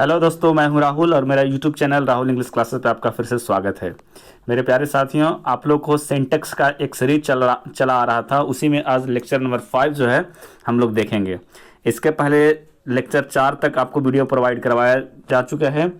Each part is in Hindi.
हेलो दोस्तों, मैं हूं राहुल और मेरा YouTube channel Rahul English classes पे आपका फिर से स्वागत है। मेरे प्यारे साथियों, आप लोग को सिंटैक्स का एक सीरीज चला आ रहा था, उसी में आज लेक्चर नंबर 5 जो है हम लोग देखेंगे। इसके पहले लेक्चर 4 तक आपको वीडियो प्रोवाइड करवाया जा चुका है।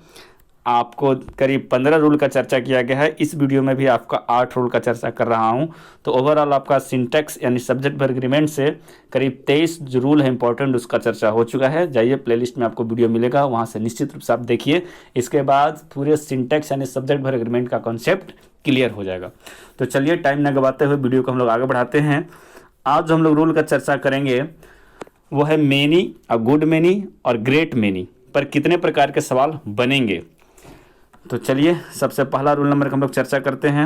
आपको करीब 15 रूल का चर्चा किया गया है। इस वीडियो में भी आपका 8 रूल का चर्चा कर रहा हूं। तो ओवरऑल आपका सिंटैक्स यानी सब्जेक्ट वर्ब एग्रीमेंट से करीब 23 जो रूल है इंपॉर्टेंट, उसका चर्चा हो चुका है। जाइए, प्लेलिस्ट में आपको वीडियो मिलेगा, वहां से निश्चित रूप से आप देखिए। इसके बाद पूरे सिंटैक्स यानी सब्जेक्ट वर्ब एग्रीमेंट का कॉन्सेप्ट क्लियर हो जाएगा। तो चलिए, टाइम न गवाते हुए वीडियो को हम लोग आगे बढ़ाते हैं। आज जो हम लोग रूल का चर्चा करेंगे वो है मेनी, अ गुड मेनी और ग्रेट मेनी पर कितने प्रकार के सवाल बनेंगे। तो चलिए, सबसे पहला रूल नंबर का हम लोग चर्चा करते हैं।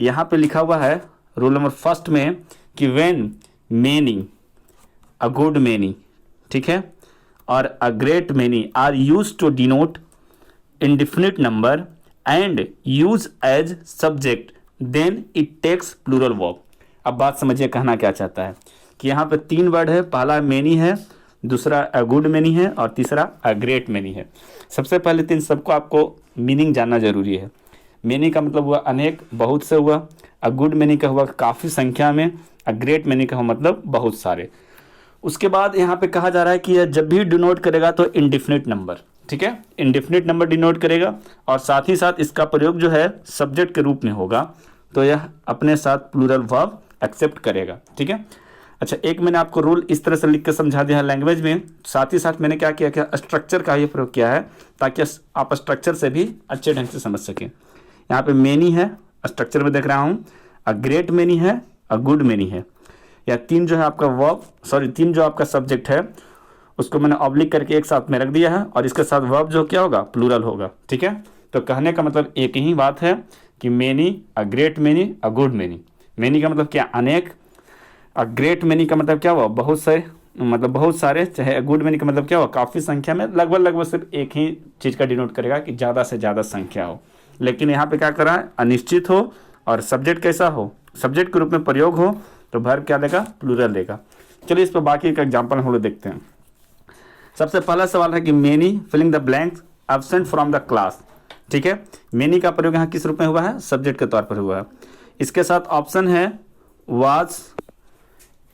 यहाँ पे लिखा हुआ है रूल नंबर फर्स्ट में कि when many, a good many, ठीक है, और a great many are used to denote indefinite number and use as subject then it takes plural verb. अब बात समझिए, कहना क्या चाहता है कि यहाँ पे 3 वर्ड है। पहला मेनी है, दूसरा अ गुड मेनी है और तीसरा अ ग्रेट मेनी है। सबसे पहले 3 सबको आपको मीनिंग जानना जरूरी है। मेनी का मतलब हुआ अनेक, बहुत से हुआ। अ गुड मेनी का हुआ काफ़ी संख्या में। अ ग्रेट मेनी का हुआ मतलब बहुत सारे। उसके बाद यहाँ पे कहा जा रहा है कि यह जब भी डिनोट करेगा तो इंडेफिनिट नंबर, ठीक है, इंडेफिनिट नंबर डिनोट करेगा और साथ ही साथ इसका प्रयोग जो है सब्जेक्ट के रूप में होगा, तो यह अपने साथ प्लूरल वर्ब एक्सेप्ट करेगा, ठीक है। अच्छा, एक मैंने आपको रूल इस तरह से लिख के समझा दिया है लैंग्वेज में, साथ ही साथ मैंने क्या किया कि स्ट्रक्चर का ये प्रयोग किया है ताकि आप स्ट्रक्चर से भी अच्छे ढंग से समझ सकें। यहाँ पे मेनी है, स्ट्रक्चर में देख रहा हूँ, अ ग्रेट मेनी है, अ गुड मेनी है। या 3 जो है आपका वर्ब, 3 जो आपका सब्जेक्ट है उसको मैंने ऑब्लिक करके एक साथ में रख दिया है और इसके साथ वर्ब जो क्या होगा, प्लूरल होगा, ठीक है। तो कहने का मतलब एक ही बात है कि many, a great many, a good many. Many का मतलब क्या, अनेक। अ ग्रेट मेनी का मतलब क्या हुआ, बहुत सारे, मतलब बहुत सारे। चाहे गुड मेनी का मतलब क्या हुआ, काफ़ी संख्या में। लगभग सिर्फ एक ही चीज़ का डिनोट करेगा कि ज़्यादा से ज़्यादा संख्या हो। लेकिन यहाँ पे क्या करा है, अनिश्चित हो और सब्जेक्ट कैसा हो, सब्जेक्ट के रूप में प्रयोग हो, तो वर्ब क्या देगा, प्लूरल देगा। चलिए, इस पर बाकी का एग्जाम्पल हम लोग देखते हैं। सबसे पहला सवाल है कि many filling the blanks absent from the class, ठीक है। मेनी का प्रयोग यहाँ किस रूप में हुआ है, सब्जेक्ट के तौर पर हुआ है। इसके साथ ऑप्शन है वाज,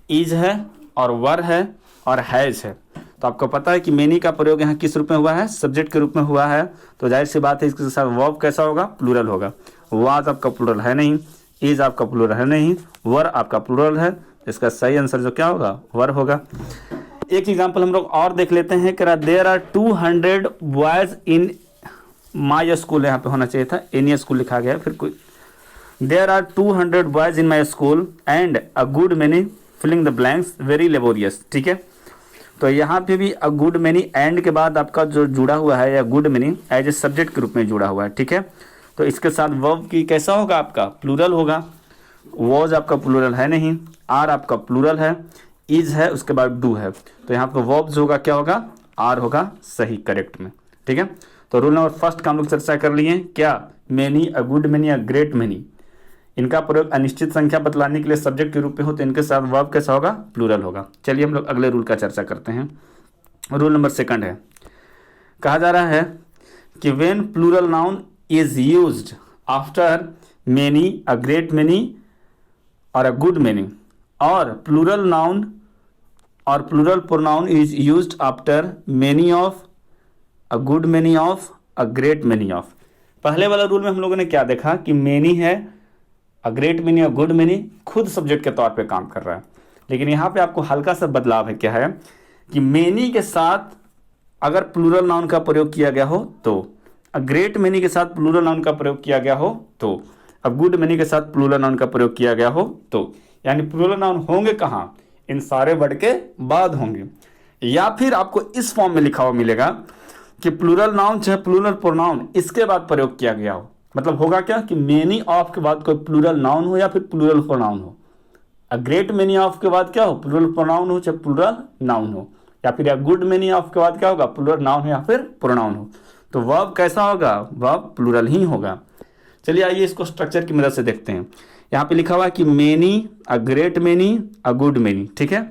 इज है और वर है और हैज है। तो आपको पता है कि मेनी का प्रयोग यहाँ किस रूप में हुआ है, सब्जेक्ट के रूप में हुआ है। तो जाहिर सी बात है इसके साथ वर्ब कैसा होगा, प्लूरल होगा। वाज आपका प्लूरल है नहीं, इज आपका प्लूरल है नहीं, वर आपका प्लूरल है। इसका सही आंसर जो क्या होगा, वर होगा। एक एग्जांपल हम लोग और देख लेते हैं कि there are 200 boys in my school, यहाँ पे होना चाहिए था इन स्कूल लिखा गया है, फिर कोई। There are 200 boys in my school and a good many filling the blanks very laborious, ठीक है। तो यहाँ पे भी अ गुड मेनी एंड के बाद आपका जो जुड़ा हुआ है या good many as a subject के रूप में जुड़ा हुआ है, ठीक है। तो इसके साथ वर्ब की कैसा होगा, आपका प्लूरल होगा। वॉज आपका प्लूरल है नहीं, आर आपका प्लूरल है, इज है, उसके बाद डू है। तो यहाँ पर वर्ब जो होगा क्या होगा, आर होगा, सही, करेक्ट में, ठीक है। तो रूल नंबर फर्स्ट का हम लोग चर्चा कर लिए, क्या many, a good many, a great many, इनका प्रयोग अनिश्चित संख्या बतलाने के लिए सब्जेक्ट के रूप में हो तो इनके साथ वर्ब कैसा होगा, प्लूरल होगा। चलिए, हम लोग अगले रूल का चर्चा करते हैं। रूल नंबर सेकंड है, कहा जा रहा है कि when plural noun is used after many, a great many और अ गुड मेनी, और प्लूरल नाउन और plural pronoun is used after many of, a good many of, a great many of. पहले वाला रूल में हम लोगों ने क्या देखा कि मेनी है, अ ग्रेट मेनी और गुड मेनी खुद सब्जेक्ट के तौर पे काम कर रहा है। लेकिन यहाँ पे आपको हल्का सा बदलाव है, क्या है कि मेनी के साथ अगर प्लूरल नाउन का प्रयोग किया गया हो तो, अ ग्रेट मेनी के साथ प्लूरल नाउन का प्रयोग किया गया हो तो, अब गुड मेनी के साथ प्लूरल नाउन का प्रयोग किया गया हो तो, यानी प्लूरल नाउन होंगे कहाँ, इन सारे वर्ड के बाद होंगे। या फिर आपको इस फॉर्म में लिखा हुआ मिलेगा कि प्लूरल नाउन चाहे प्लूरल प्रोनाउन इसके बाद प्रयोग किया गया हो। मतलब होगा क्या कि मेनी ऑफ के बाद कोई प्लूरल नाउन हो या फिर प्लूरल प्रोनाउन हो। अ ग्रेट मेनी ऑफ के बाद क्या हो, प्लूरल प्रोनाउन हो चाहे प्लूरल नाउन हो, या फिर गुड मेनी ऑफ के बाद क्या होगा, प्लूरल नाउन हो या फिर प्रोनाउन हो। तो वर्ब कैसा होगा, वर्ब प्लूरल ही होगा। चलिए, आइए इसको स्ट्रक्चर की मदद से देखते हैं। यहाँ पे लिखा हुआ है कि many, a great many, a good many, ठीक है।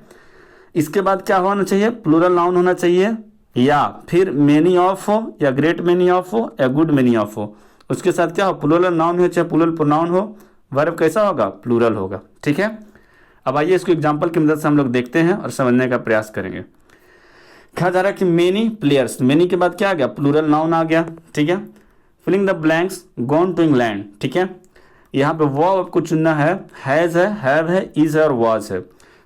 इसके बाद क्या होना चाहिए, प्लूरल नाउन होना चाहिए, या फिर मेनी ऑफ हो, या ग्रेट मेनी ऑफ हो, या गुड मेनी ऑफ हो, उसके साथ क्या हो, प्लूरल नाउन हो चाहे प्लूरल प्रोनाउन हो, वर्ब कैसा होगा, प्लूरल होगा। ठीक है, अब आइए इसको एग्जाम्पल की मदद से हम लोग देखते हैं और समझने का प्रयास करेंगे। कहा जा रहा है कि मेनी प्लेयर्स, मेनी के बाद क्या आ गया, प्लूरल नाउन आ गया। ठीक है, filling the blanks, gone to England. ठीक है, यहाँ पे वो आपको चुनना है, हैज है, हैव है, इज है और वाज है।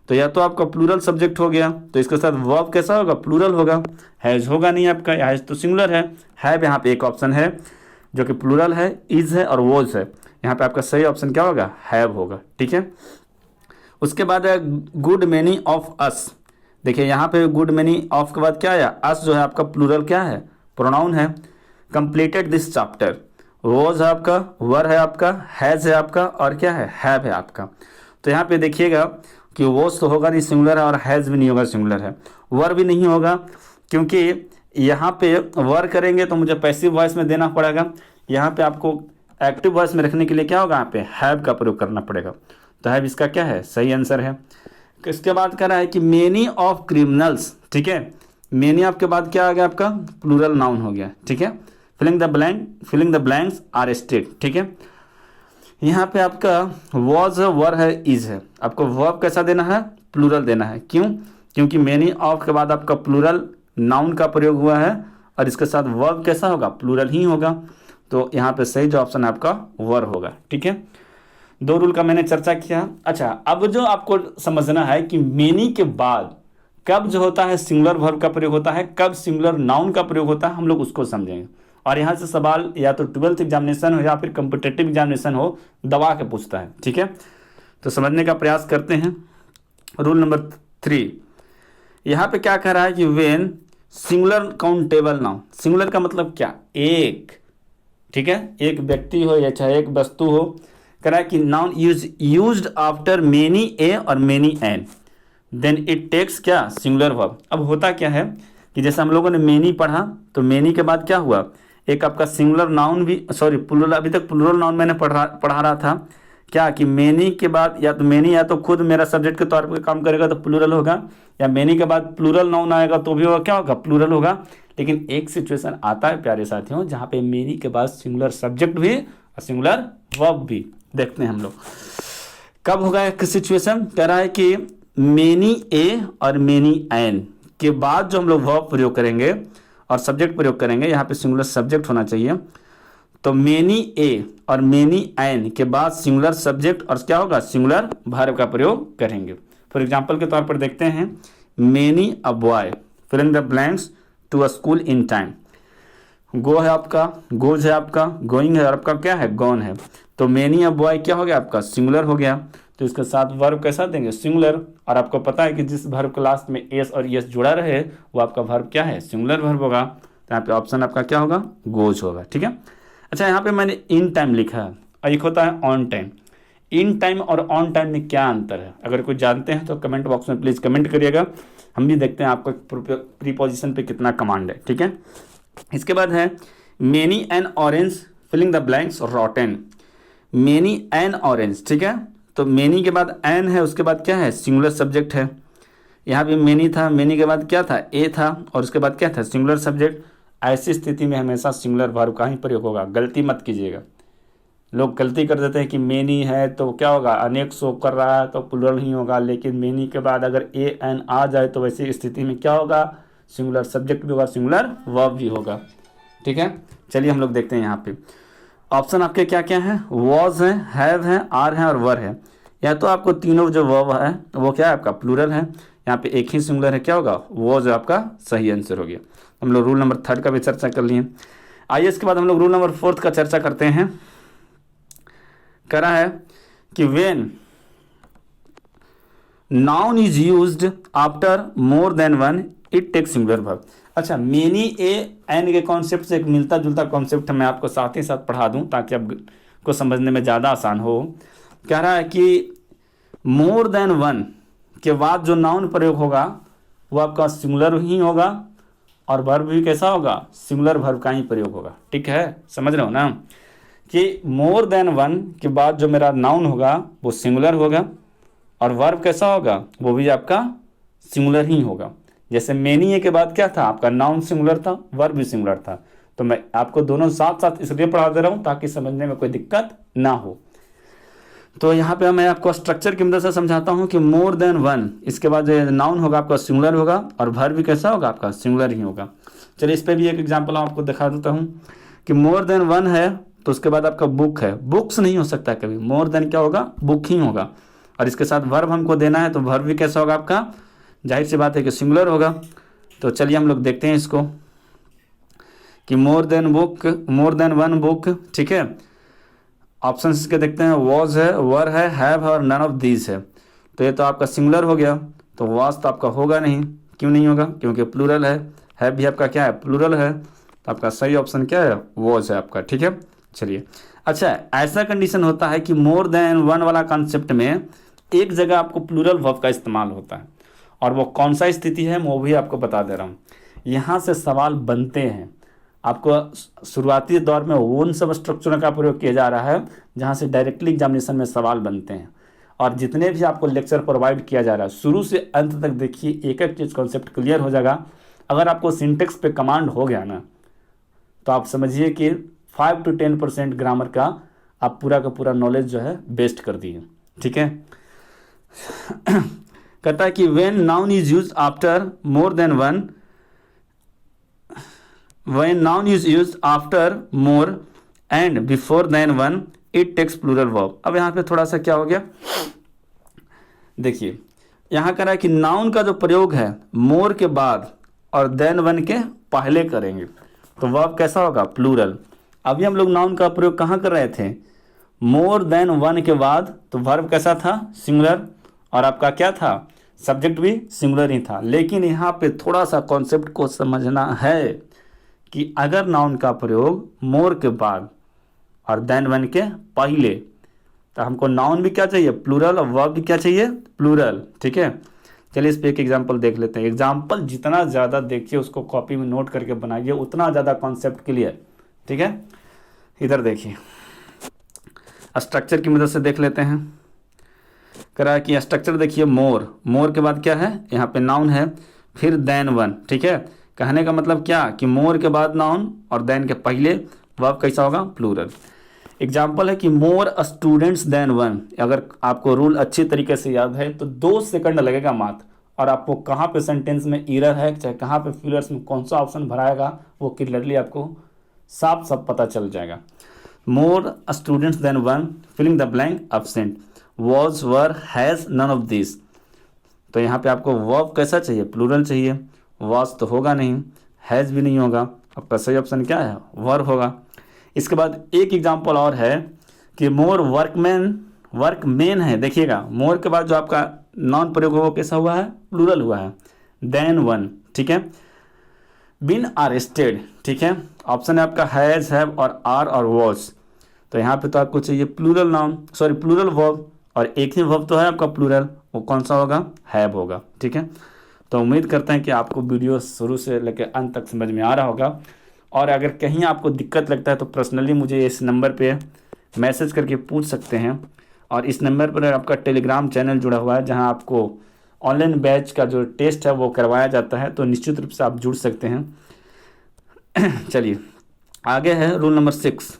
तो या तो आपका प्लूरल सब्जेक्ट हो गया, तो इसके साथ वर्ब कैसा होगा, प्लूरल होगा। हैज होगा नहीं आपका, हैज तो सिंगुलर है। हैव यहाँ पे एक ऑप्शन है जो कि प्लूरल है, इज है और वॉज है। यहाँ पे आपका सही ऑप्शन क्या होगा, हैव होगा। ठीक है, उसके बाद है गुड मेनी ऑफ अस। देखिए यहाँ पे गुड मेनी ऑफ के बाद क्या आया, अस जो है आपका प्लूरल क्या है, प्रोनाउन है। कंप्लीटेड दिस चैप्टर, वॉज है आपका, वर है आपका, हैज है आपका और क्या है, हैव है आपका। तो यहाँ पे देखिएगा कि वॉज तो होगा नहीं, सिंगुलर है, और हैज भी नहीं होगा, सिंगुलर है। वर भी नहीं होगा क्योंकि यहाँ पे वर करेंगे तो मुझे पैसिव वॉइस में देना पड़ेगा। यहाँ पे आपको एक्टिव वॉइस में रखने के लिए क्या होगा, यहाँ पे हैव का प्रयोग करना पड़ेगा। तो हैव इसका क्या है, सही आंसर है। इसके बाद कह रहा है कि मेनी ऑफ क्रिमिनल्स। ठीक है, मेनी ऑफ के बाद क्या आ गया आपका, प्लूरल नाउन हो गया। ठीक है, filling the blanks are state. ठीक है, यहाँ पे आपका वॉज है, वर है, इज है। आपको वर्ब कैसा देना है, प्लूरल देना है। क्यों, क्योंकि मेनी ऑफ के बाद आपका प्लूरल नाउन का प्रयोग हुआ है और इसके साथ वर्ब कैसा होगा, प्लूरल ही होगा। तो यहाँ पे सही जो ऑप्शन है आपका वर होगा। ठीक है, दो रूल का मैंने चर्चा किया। अच्छा, अब जो आपको समझना है कि मेनी के बाद कब जो होता है सिंगुलर वर्ब का प्रयोग होता है, कब सिंगुलर नाउन का प्रयोग होता है, हम लोग उसको समझेंगे। और यहाँ से सवाल या तो 12th एग्जामिनेशन हो या फिर कॉम्पिटिटिव एग्जामिनेशन हो, दबा के पूछता है। ठीक है, तो समझने का प्रयास करते हैं। रूल नंबर 3, यहाँ पे क्या कह रहा है कि when singular countable noun. Singular का मतलब क्या, एक। ठीक है, एक व्यक्ति हो या चाहे एक वस्तु हो। कह रहा है कि noun used after many a और many an, then it takes क्या, सिंगुलर वर्ब। अब होता क्या है कि जैसे हम लोगों ने मेनी पढ़ा, तो मेनी के बाद क्या हुआ, एक आपका सिंगुलर नाउन भी, सॉरी प्लूरल, अभी तक प्लूरल नाउन मैंने पढ़ा रहा था क्या, कि मेनी के बाद या तो मेनी या तो खुद मेरा सब्जेक्ट के तौर पर काम करेगा तो प्लूरल होगा, या मेनी के बाद प्लूरल नाउन आएगा तो भी होगा, क्या होगा, प्लूरल होगा। लेकिन एक सिचुएशन आता है प्यारे साथियों, जहाँ पे मेनी के बाद सिंगुलर सब्जेक्ट भी और सिंगुलर वर्ब भी। देखते हैं हम लोग कब होगा एक सिचुएशन। कह रहा है कि मेनी ए और मेनी एन के बाद जो हम लोग वर्ब प्रयोग करेंगे और सब्जेक्ट प्रयोग करेंगे, यहाँ पे सिंगुलर सब्जेक्ट होना चाहिए। तो मेनी ए और मेनी एन के बाद सिंगुलर सब्जेक्ट और क्या होगा, सिंगुलर वर्ब का प्रयोग करेंगे। फॉर एग्जांपल के तौर पर देखते हैं, many a boy filling the blanks to a school in time. Go है आपका, गोज है आपका, गोइंग है आपका, क्या है, गॉन है। तो मेनी अ बॉय क्या हो गया आपका, सिंगुलर हो गया। तो इसके साथ वर्ब कैसा देंगे, सिंगुलर। और आपको पता है कि जिस वर्ब के लास्ट में एस और यस जुड़ा रहे वो आपका वर्ब क्या है, सिंगुलर वर्ब होगा। तो यहाँ पे ऑप्शन आपका क्या होगा, गोज होगा। ठीक है, अच्छा यहाँ पे मैंने इन टाइम लिखा है और एक होता है ऑन टाइम। इन टाइम और ऑन टाइम में क्या अंतर है, अगर कोई जानते हैं तो कमेंट बॉक्स में प्लीज़ कमेंट करिएगा, हम भी देखते हैं आपको प्रीपोजिशन पे कितना कमांड है। ठीक है, इसके बाद है many an orange filling the blanks rotten. Many an orange, ठीक है, तो मेनी के बाद एन है, उसके बाद क्या है, सिंगुलर सब्जेक्ट है। यहाँ पे मेनी था, मेनी के बाद क्या था, ए था, और उसके बाद क्या था, सिंगुलर सब्जेक्ट। ऐसी स्थिति में हमेशा सिंगुलर वर्ब का ही प्रयोग होगा, गलती मत कीजिएगा। लोग गलती कर देते हैं कि मेनी है तो क्या होगा, अनेक शो कर रहा है तो प्लूरल ही होगा, लेकिन मेनी के बाद अगर ए एन आ जाए तो वैसी स्थिति में क्या होगा, सिंगुलर सब्जेक्ट भी होगा, सिंगुलर वर्ब भी होगा। ठीक है, चलिए हम लोग देखते हैं यहाँ पे ऑप्शन आपके क्या क्या है, वॉज है, हैव है, आर है और वर है। या तो आपको तीनों जो वर्ब है वो क्या है आपका प्लूरल है, यहाँ पे एक ही सिंगुलर है, क्या होगा, वॉज आपका सही आंसर हो गया। हम लोग रूल नंबर 3 का भी चर्चा कर लिए। आइए इसके बाद हम लोग रूल नंबर 4 का चर्चा करते हैं। करा है कि when noun is used after more than one it takes singular verb. अच्छा, मेनी ए एन के कॉन्सेप्ट से एक मिलता जुलता कॉन्सेप्ट मैं आपको साथ ही साथ पढ़ा दूं ताकि आपको समझने में ज़्यादा आसान हो। कह रहा है कि मोर देन वन के बाद जो नाउन प्रयोग होगा वो आपका सिंगुलर ही होगा और वर्ब भी कैसा होगा, सिंगुलर वर्ब का ही प्रयोग होगा। ठीक है, समझ रहे हो ना, कि मोर देन वन के बाद जो मेरा नाउन होगा वो सिंगुलर होगा और वर्ब कैसा होगा, वो भी आपका सिंगुलर ही होगा। जैसे मेनी के बाद क्या था आपका, नाउन सिंगुलर था, वर्ब भी सिंगुलर था। तो मैं आपको दोनों साथ साथ इसलिए पढ़ा दे रहा हूँ ताकि समझने में कोई दिक्कत ना हो। तो यहाँ पे मैं आपको स्ट्रक्चर की मदद से समझाता हूँ कि मोर देन वन, इसके बाद जो नाउन होगा आपका सिंगुलर होगा और वर्ब भी कैसा होगा आपका, सिंगुलर ही होगा। चलिए इस पर भी एक एग्जाम्पल आपको दिखा देता हूँ कि मोर देन वन है तो उसके बाद आपका बुक है, बुक्स नहीं हो सकता कभी, मोर देन क्या होगा, बुक ही होगा। और इसके साथ वर्ब हमको देना है तो वर्ब भी कैसा होगा आपका, जाहिर सी बात है कि सिंगुलर होगा। तो चलिए हम लोग देखते हैं इसको कि मोर देन बुक, मोर देन वन बुक, ठीक है। ऑप्शन इसके देखते हैं, वॉज है, वर है, हैव और नन ऑफ दीज है। तो ये तो आपका सिंगुलर हो गया, तो वॉज तो आपका होगा नहीं। क्यों नहीं होगा, क्योंकि प्लूरल है। हैव भी आपका क्या है, प्लूरल है। तो आपका सही ऑप्शन क्या है, वॉज है आपका, ठीक है। चलिए अच्छा, ऐसा कंडीशन होता है कि मोर देन वन वाला कॉन्सेप्ट में एक जगह आपको प्लूरल वर्ब का इस्तेमाल होता है, और वो कौन सा स्थिति है वो भी आपको बता दे रहा हूँ। यहाँ से सवाल बनते हैं। आपको शुरुआती दौर में उन सब स्ट्रक्चरों का प्रयोग किया जा रहा है जहाँ से डायरेक्टली एग्जामिनेशन में सवाल बनते हैं। और जितने भी आपको लेक्चर प्रोवाइड किया जा रहा है शुरू से अंत तक देखिए, एक एक चीज़ कॉन्सेप्ट क्लियर हो जाएगा। अगर आपको सिंटेक्स पे कमांड हो गया ना, तो आप समझिए कि 5 to 10% ग्रामर का आप पूरा का पूरा नॉलेज जो है बेस्ट कर दिए, ठीक है। कहता है कि when noun is use after more than one, when noun is used after more and before than one it takes plural verb। अब यहाँ पे थोड़ा सा क्या हो गया, देखिए यहाँ कह रहा है कि नाउन का जो प्रयोग है मोर के बाद और देन वन के पहले करेंगे तो वर्ब कैसा होगा, प्लूरल। अभी हम लोग नाउन का प्रयोग कहाँ कर रहे थे, मोर देन वन के बाद, तो वर्ब कैसा था, सिंगुलर, और आपका क्या था, सब्जेक्ट भी सिंगुलर ही था। लेकिन यहाँ पे थोड़ा सा कॉन्सेप्ट को समझना है कि अगर नाउन का प्रयोग मोर के बाद और देन वन के पहले, तो हमको नाउन भी क्या चाहिए, प्लूरल, और वर्ब भी क्या चाहिए, प्लूरल, ठीक है। चलिए इस पे एक एग्जांपल देख लेते हैं। एग्जांपल जितना ज़्यादा देखिए, उसको कॉपी में नोट करके बनाइए, उतना ज़्यादा कॉन्सेप्ट क्लियर, ठीक है। इधर देखिए स्ट्रक्चर की मदद से देख लेते हैं। कह रहा है कि स्ट्रक्चर देखिए, मोर, मोर के बाद क्या है, यहाँ पे नाउन है, फिर देन वन, ठीक है। कहने का मतलब क्या कि मोर के बाद नाउन और देन के पहले वर्ब कैसा होगा, प्लूरल। एग्जाम्पल है कि मोर स्टूडेंट्स देन वन। अगर आपको रूल अच्छी तरीके से याद है तो 2 सेकंड लगेगा मात्र, और आपको कहाँ पे सेंटेंस में एरर है, चाहे कहाँ पे फिलर्स में कौन सा ऑप्शन भराएगा, वो क्लियरली आपको साफ साफ पता चल जाएगा। More students than one, filling the blank, absent, was, were, has, none of this. तो यहाँ पे आपको वर्ब कैसा चाहिए, प्लूरल चाहिए। वॉज तो होगा नहीं, हैज़ भी नहीं होगा, आपका सही ऑप्शन क्या है, वर होगा। इसके बाद एक एग्जांपल और है कि मोर वर्कमैन, वर्कमैन है, देखिएगा मोर के बाद जो आपका नॉन प्रयोग हुआ कैसा हुआ है, प्लूरल हुआ है, देन वन, ठीक है। बीन अरेस्टेड, ठीक है। ऑप्शन है आपका हैज़, हैव और आर और वॉज। तो यहाँ पे तो आपको चाहिए plural noun, sorry plural verb, और एक ही वर्ब तो है आपका प्लूरल, वो कौन सा होगा, हैव होगा, ठीक है। तो उम्मीद करते हैं कि आपको वीडियो शुरू से लेकर अंत तक समझ में आ रहा होगा। और अगर कहीं आपको दिक्कत लगता है तो पर्सनली मुझे इस नंबर पे मैसेज करके पूछ सकते हैं। और इस नंबर पर आपका टेलीग्राम चैनल जुड़ा हुआ है जहां आपको ऑनलाइन बैच का जो टेस्ट है वो करवाया जाता है, तो निश्चित रूप से आप जुड़ सकते हैं। चलिए आगे है रूल नंबर 6,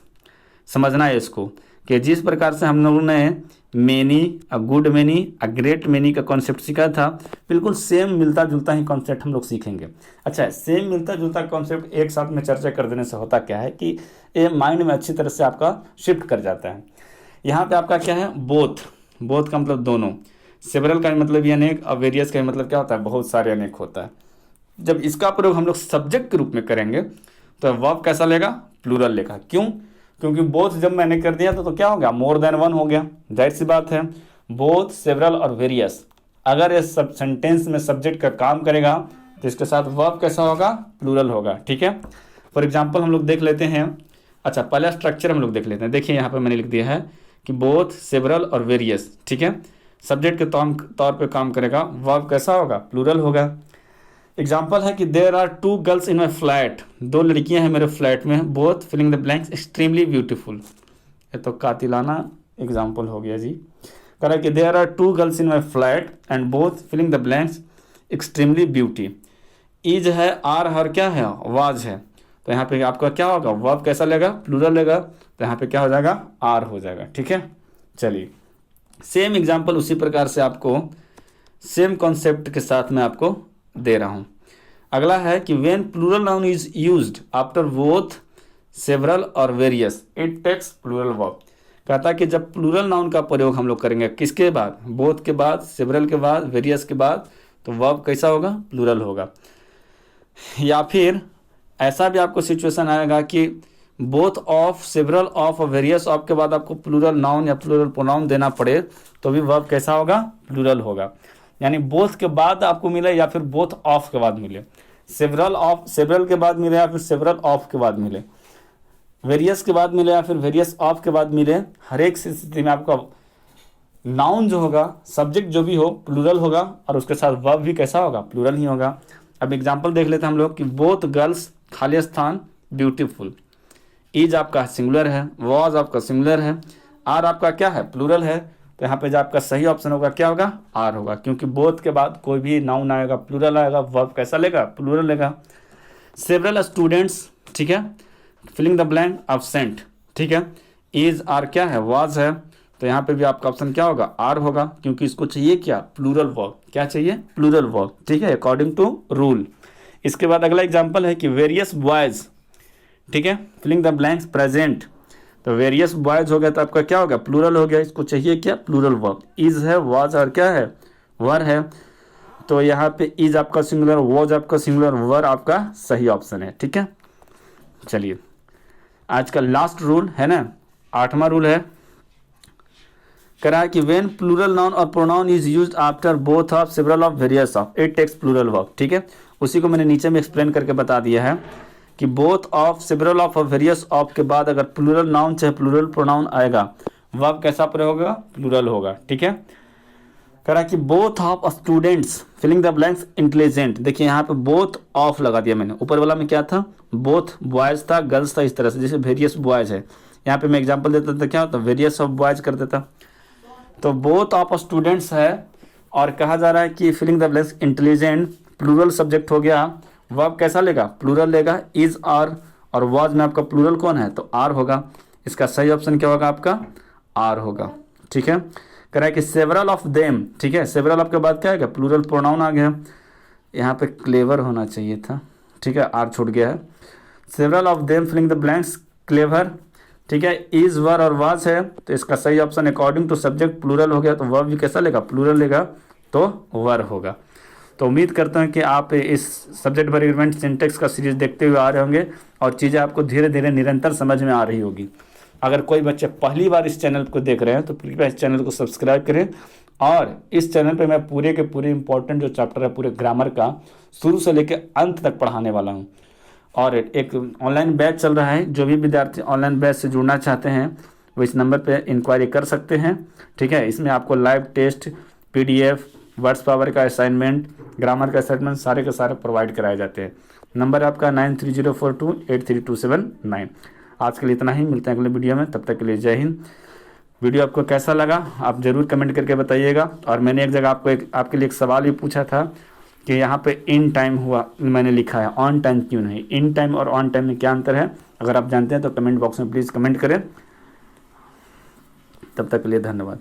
समझना है इसको कि जिस प्रकार से हम लोगों ने many, a good many, a great many का कॉन्सेप्ट सीखा था, बिल्कुल सेम मिलता जुलता ही कॉन्सेप्ट हम लोग सीखेंगे। अच्छा, सेम मिलता जुलता कॉन्सेप्ट एक साथ में चर्चा कर देने से होता क्या है कि ये माइंड में अच्छी तरह से आपका शिफ्ट कर जाता है। यहाँ पे आपका क्या है, बोथ, बोथ का मतलब दोनों, सेवरल का मतलब ये अनेक, और वेरियस का मतलब क्या होता है, बहुत सारे अनेक होता है। जब इसका प्रयोग हम लोग सब्जेक्ट के रूप में करेंगे तो वर्ब कैसा लेगा, प्लूरल लेगा। क्यों, क्योंकि बोथ जब मैंने कर दिया तो क्या हो गया, मोर देन वन हो गया, जाहिर सी बात है। बोथ, सेवरल और वेरियस, अगर ये सब सेंटेंस में सब्जेक्ट का काम करेगा तो इसके साथ वर्ब कैसा होगा, प्लूरल होगा, ठीक है। फॉर एग्जांपल हम लोग देख लेते हैं। अच्छा, पहला स्ट्रक्चर हम लोग देख लेते हैं। देखिए यहाँ पर मैंने लिख दिया है कि बोथ, सेवरल और वेरियस, ठीक है। सब्जेक्ट के तौर पे काम करेगा, वर्ब कैसा होगा, प्लूरल होगा। एग्जाम्पल है कि there are 2 girls in my flat, 2 लड़कियां हैं मेरे फ्लैट में, both filling the blanks extremely beautiful. ये तो कातिलाना एग्जाम्पल हो गया जी। कह रहा है कि there are 2 girls in my flat and both filling the blanks extremely beauty. Is है, आर है और क्या है, वाज है। तो यहाँ पे आपका क्या होगा, वर्ब कैसा लेगा, प्लूरल लेगा, तो यहाँ पे क्या हो जाएगा, आर हो जाएगा। ठीक है, चलिए सेम एग्जाम्पल उसी प्रकार से आपको सेम कॉन्सेप्ट के साथ मैं आपको दे रहा हूँ। अगला है कि when plural noun is used after both several और various it takes plural verb. कहता है कि जब प्लूरल नाउन का प्रयोग हम लोग करेंगे किसके बाद, बोथ के बाद, सेवरल के बाद, वेरियस के बाद, तो वर्ब कैसा होगा, प्लूरल होगा। या फिर ऐसा भी आपको सिचुएशन आएगा कि बोथ ऑफ, सेवरल ऑफ और वेरियस ऑफ के बाद आपको प्लूरल नाउन या प्लूरल प्रोनाउन देना पड़े तो भी वर्ब कैसा होगा, प्लूरल होगा। यानी बोथ के बाद आपको मिले या फिर बोथ ऑफ के बाद मिले, सेवरल ऑफ, सेवरल के बाद मिले या फिर सेवरल ऑफ के बाद मिले, वेरियस के बाद मिले या फिर वेरियस ऑफ के बाद मिले, हर एक स्थिति में आपका नाउन जो होगा, सब्जेक्ट जो भी हो, प्लूरल होगा और उसके साथ वर्ब भी कैसा होगा, प्लूरल ही होगा। अब एग्जांपल देख लेते हैं हम लोग कि बोथ गर्ल्स, खाली स्थान, ब्यूटीफुल। इज आपका सिंगुलर है, वॉज आपका सिंगुलर है, आर आपका क्या है, प्लूरल है। तो यहाँ पे जो आपका सही ऑप्शन होगा क्या होगा, आर होगा, क्योंकि बोथ के बाद कोई भी नाउन आएगा प्लूरल आएगा, वर्ब कैसा लेगा, प्लूरल लेगा। सेवरल स्टूडेंट्स, ठीक है, फिलिंग द ब्लैंक, एब्सेंट, ठीक है, इज आर क्या है, वाज है, तो यहाँ पे भी आपका ऑप्शन क्या होगा, आर होगा, क्योंकि इसको चाहिए क्या, प्लूरल वर्ब। क्या चाहिए, प्लूरल वर्ब। ठीक है, अकॉर्डिंग टू रूल। इसके बाद अगला एग्जांपल है कि वेरियस बॉयज, ठीक है, फिलिंग द ब्लैंक्स, प्रेजेंट, तो वेरियस बॉयज हो गया तो आपका क्या होगा, प्लूरल हो गया, इसको चाहिए क्या, प्लूरल वर्ब। इज है, वाज और क्या है, वर है, तो यहाँ पे इज आपका सिंगुलर, वाज आपका सिंगुलर, वर आपका सही ऑप्शन है। ठीक है, चलिए आज का लास्ट रूल है ना, 8वां रूल है, कह रहा है कि व्हेन प्लूरल नाउन और pronoun is used after both of, several of, various of, it takes plural verb. ठीक है, उसी को मैंने नीचे में एक्सप्लेन करके बता दिया है कि बोथ ऑफ, सेवरल ऑफ और वेरियस ऑफ के बाद अगर प्लूरल नाउन चाहे प्लूरल प्रोनाउन आएगा, वर्ब कैसा प्रयोग होगा, प्लूरल होगा। ठीक है, कह रहा है कि both of students, filling the blanks, intelligent. देखिए यहाँ पे बोथ ऑफ लगा दिया मैंने, ऊपर वाला में क्या था, बोथ बॉयज था, गर्ल्स था, इस तरह से जैसे वेरियस बॉयज है, यहाँ पे मैं एग्जांपल देता था क्या होता, वेरियस ऑफ बॉयज कर देता। तो बोथ ऑफ स्टूडेंट्स है और कहा जा रहा है कि filling the blanks, intelligent, plural subject हो गया, वर्ब कैसा लेगा, प्लूरल लेगा, इज आर, और वाज में आपका प्लूरल कौन है, तो आर होगा। इसका सही ऑप्शन क्या होगा, आपका आर होगा। ठीक है, कह रहा है कि सेवरल ऑफ देम, ठीक है, सेवरल ऑफ के बाद क्या है, प्लूरल प्रोनाउन आ गया, यहाँ पे क्लेवर होना चाहिए था, ठीक है, आर छूट गया है। Several of them, filling the blanks, clever, ठीक है, इज, वर और वाज है, तो इसका सही option according to subject plural हो गया, तो वर्ब भी कैसा लेगा, प्लूरल लेगा, तो वर होगा। तो उम्मीद करता हूँ कि आप इस सब्जेक्ट वर्ब एग्रीमेंट सिंटेक्स का सीरीज देखते हुए आ रहे होंगे और चीज़ें आपको धीरे धीरे निरंतर समझ में आ रही होगी। अगर कोई बच्चे पहली बार इस चैनल को देख रहे हैं तो कृपया इस चैनल को सब्सक्राइब करें, और इस चैनल पे मैं पूरे के पूरे इंपॉर्टेंट जो चैप्टर है पूरे ग्रामर का शुरू से लेकर अंत तक पढ़ाने वाला हूँ। और एक ऑनलाइन बैच चल रहा है, जो भी विद्यार्थी ऑनलाइन बैच से जुड़ना चाहते हैं वो इस नंबर पे इंक्वायरी कर सकते हैं। ठीक है, इसमें आपको live test, PDF, words power का असाइनमेंट, ग्रामर का असाइनमेंट सारे के सारे प्रोवाइड कराए जाते हैं। नंबर आपका 9304283279। आज के लिए इतना ही, मिलते हैं अगले वीडियो में, तब तक के लिए जय हिंद। वीडियो आपको कैसा लगा आप ज़रूर कमेंट करके बताइएगा। और मैंने एक जगह आपके लिए एक सवाल भी पूछा था कि यहाँ पे इन टाइम हुआ, मैंने लिखा है ऑन टाइम क्यों नहीं, इन टाइम और ऑन टाइम में क्या अंतर है, अगर आप जानते हैं तो कमेंट बॉक्स में प्लीज़ कमेंट करें। तब तक के लिए धन्यवाद।